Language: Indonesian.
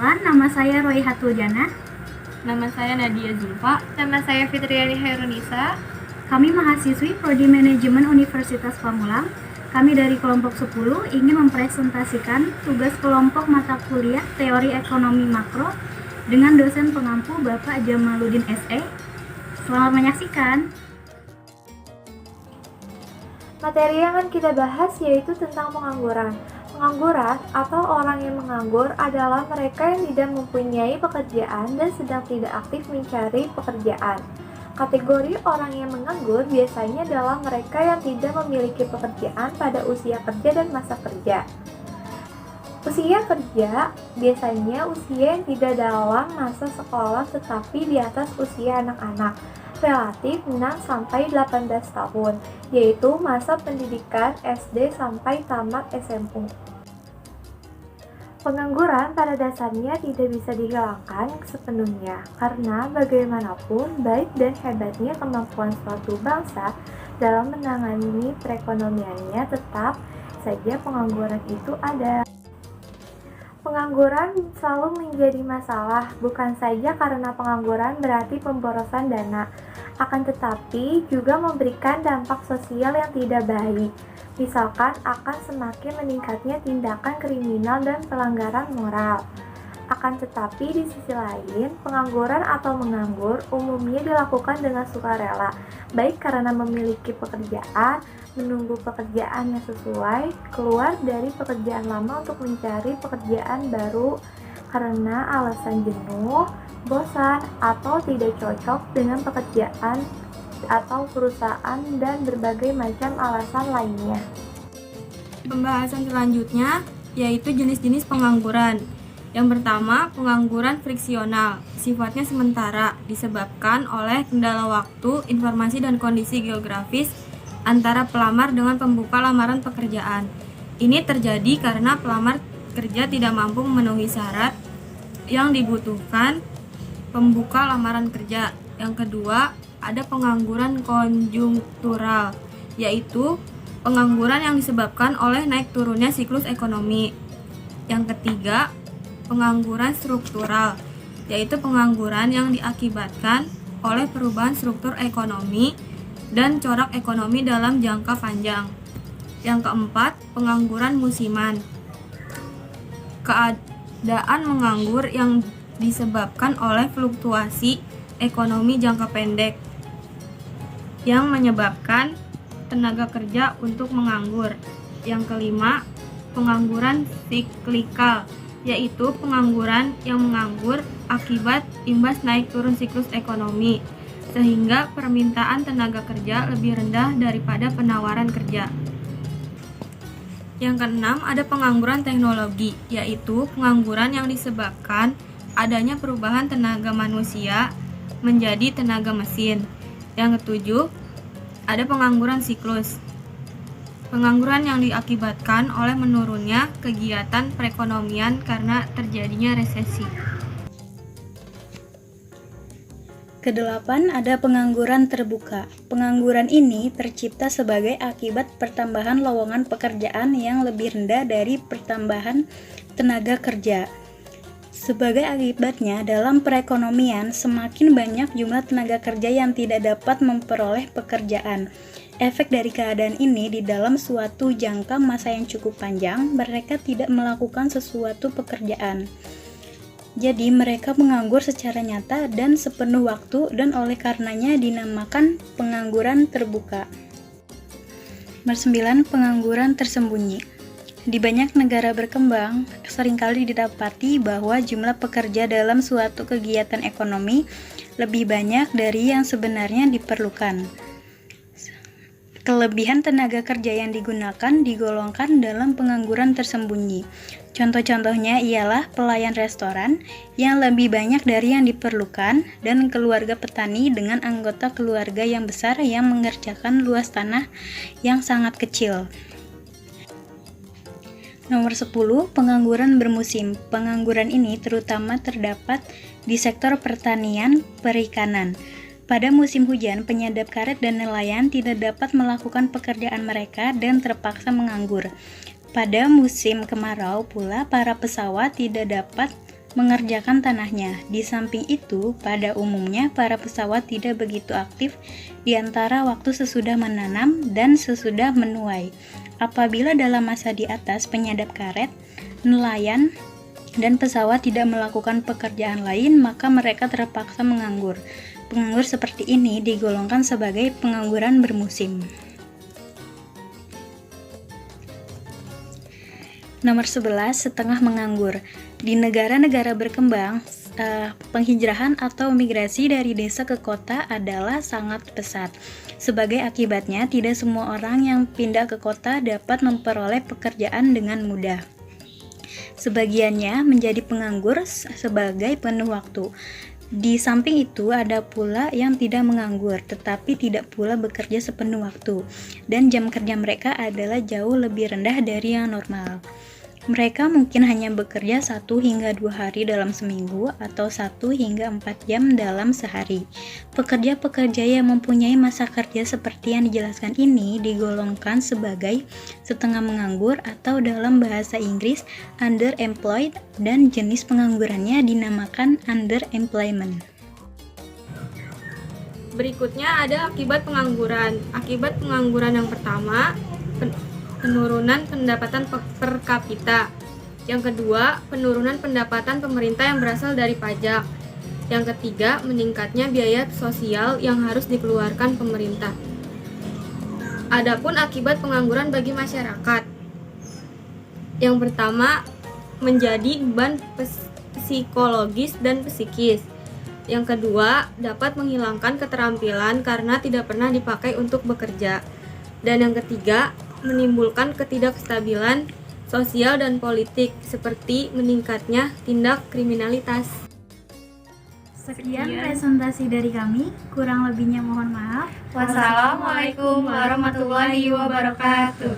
Perkenalkan, nama saya Royhatul Jannah. Nama saya Nadia Zulfa. Nama saya Fitriani Hairunisa. Kami mahasiswi Prodi Manajemen Universitas Pamulang. Kami dari kelompok 10 ingin mempresentasikan tugas kelompok mata kuliah Teori Ekonomi Makro dengan dosen pengampu Bapak Jamaluddin SE. Selamat menyaksikan. Materi yang akan kita bahas yaitu tentang pengangguran. Pengangguran atau orang yang menganggur adalah mereka yang tidak mempunyai pekerjaan dan sedang tidak aktif mencari pekerjaan. Kategori orang yang menganggur biasanya adalah mereka yang tidak memiliki pekerjaan pada usia kerja dan masa kerja. Usia kerja biasanya usia yang tidak dalam masa sekolah tetapi di atas usia anak-anak, relatif 6-18 tahun, yaitu masa pendidikan SD sampai tamat SMA. Pengangguran pada dasarnya tidak bisa dihilangkan sepenuhnya, karena bagaimanapun baik dan hebatnya kemampuan suatu bangsa dalam menangani perekonomiannya, tetap saja pengangguran itu ada. Pengangguran selalu menjadi masalah, bukan saja karena pengangguran berarti pemborosan dana, akan tetapi juga memberikan dampak sosial yang tidak baik. Misalkan akan semakin meningkatnya tindakan kriminal dan pelanggaran moral. Akan tetapi di sisi lain, pengangguran atau menganggur umumnya dilakukan dengan sukarela, baik karena memiliki pekerjaan, menunggu pekerjaan yang sesuai, keluar dari pekerjaan lama untuk mencari pekerjaan baru karena alasan jenuh, bosan, atau tidak cocok dengan pekerjaan atau perusahaan dan berbagai macam alasan lainnya. Pembahasan selanjutnya yaitu jenis-jenis pengangguran. Yang pertama, pengangguran friksional, sifatnya sementara, disebabkan oleh kendala waktu, informasi, dan kondisi geografis antara pelamar dengan pembuka lamaran pekerjaan. Ini terjadi karena pelamar kerja tidak mampu memenuhi syarat yang dibutuhkan pembuka lamaran kerja. Yang kedua, ada pengangguran konjungtural, yaitu pengangguran yang disebabkan oleh naik turunnya siklus ekonomi. Yang ketiga, pengangguran struktural, yaitu pengangguran yang diakibatkan oleh perubahan struktur ekonomi dan corak ekonomi dalam jangka panjang. Yang keempat, pengangguran musiman. Keadaan menganggur yang disebabkan oleh fluktuasi ekonomi jangka pendek yang menyebabkan tenaga kerja untuk menganggur. Yang kelima, pengangguran siklikal, yaitu pengangguran yang menganggur akibat imbas naik turun siklus ekonomi, sehingga permintaan tenaga kerja lebih rendah daripada penawaran kerja. Yang keenam, ada pengangguran teknologi, yaitu pengangguran yang disebabkan adanya perubahan tenaga manusia menjadi tenaga mesin. Yang ketujuh, ada pengangguran siklus. Pengangguran yang diakibatkan oleh menurunnya kegiatan perekonomian karena terjadinya resesi. Kedelapan, ada pengangguran terbuka. Pengangguran ini tercipta sebagai akibat pertambahan lowongan pekerjaan yang lebih rendah dari pertambahan tenaga kerja. Sebagai akibatnya, dalam perekonomian semakin banyak jumlah tenaga kerja yang tidak dapat memperoleh pekerjaan. Efek dari keadaan ini di dalam suatu jangka masa yang cukup panjang, mereka tidak melakukan sesuatu pekerjaan. Jadi mereka menganggur secara nyata dan sepenuh waktu dan oleh karenanya dinamakan pengangguran terbuka. Nomor 9, pengangguran tersembunyi. Di banyak negara berkembang, seringkali didapati bahwa jumlah pekerja dalam suatu kegiatan ekonomi lebih banyak dari yang sebenarnya diperlukan. Kelebihan tenaga kerja yang digunakan digolongkan dalam pengangguran tersembunyi. Contoh-contohnya ialah pelayan restoran yang lebih banyak dari yang diperlukan dan keluarga petani dengan anggota keluarga yang besar yang mengerjakan luas tanah yang sangat kecil. Nomor 10, pengangguran bermusim. Pengangguran ini terutama terdapat di sektor pertanian, perikanan. Pada musim hujan, penyadap karet dan nelayan tidak dapat melakukan pekerjaan mereka dan terpaksa menganggur. Pada musim kemarau pula, para pesawat tidak dapat mengerjakan tanahnya. Di samping itu, pada umumnya para pesawat tidak begitu aktif di antara waktu sesudah menanam dan sesudah menuai. Apabila dalam masa di atas penyadap karet, nelayan, dan pesawat tidak melakukan pekerjaan lain, maka mereka terpaksa menganggur. Penganggur seperti ini digolongkan sebagai pengangguran bermusim. Nomor 11, setengah menganggur. Di negara-negara berkembang, penghijrahan atau migrasi dari desa ke kota adalah sangat pesat. Sebagai akibatnya, tidak semua orang yang pindah ke kota dapat memperoleh pekerjaan dengan mudah. Sebagiannya menjadi penganggur sebagai penuh waktu. Di samping itu, ada pula yang tidak menganggur, tetapi tidak pula bekerja sepenuh waktu, dan jam kerja mereka adalah jauh lebih rendah dari yang normal. Mereka mungkin hanya bekerja 1 hingga 2 hari dalam seminggu atau 1 hingga 4 jam dalam sehari. Pekerja-pekerja yang mempunyai masa kerja seperti yang dijelaskan ini digolongkan sebagai setengah menganggur atau dalam bahasa Inggris underemployed, dan jenis penganggurannya dinamakan underemployment. Berikutnya ada akibat pengangguran. Akibat pengangguran yang pertama, penurunan pendapatan per kapita. Yang kedua, penurunan pendapatan pemerintah yang berasal dari pajak. Yang ketiga, meningkatnya biaya sosial yang harus dikeluarkan pemerintah. Adapun akibat pengangguran bagi masyarakat. Yang pertama, menjadi beban psikologis dan psikis. Yang kedua, dapat menghilangkan keterampilan karena tidak pernah dipakai untuk bekerja. Dan yang ketiga, menimbulkan ketidakstabilan sosial dan politik seperti meningkatnya tindak kriminalitas. Sekian presentasi dari kami, kurang lebihnya mohon maaf. Wassalamualaikum warahmatullahi wabarakatuh.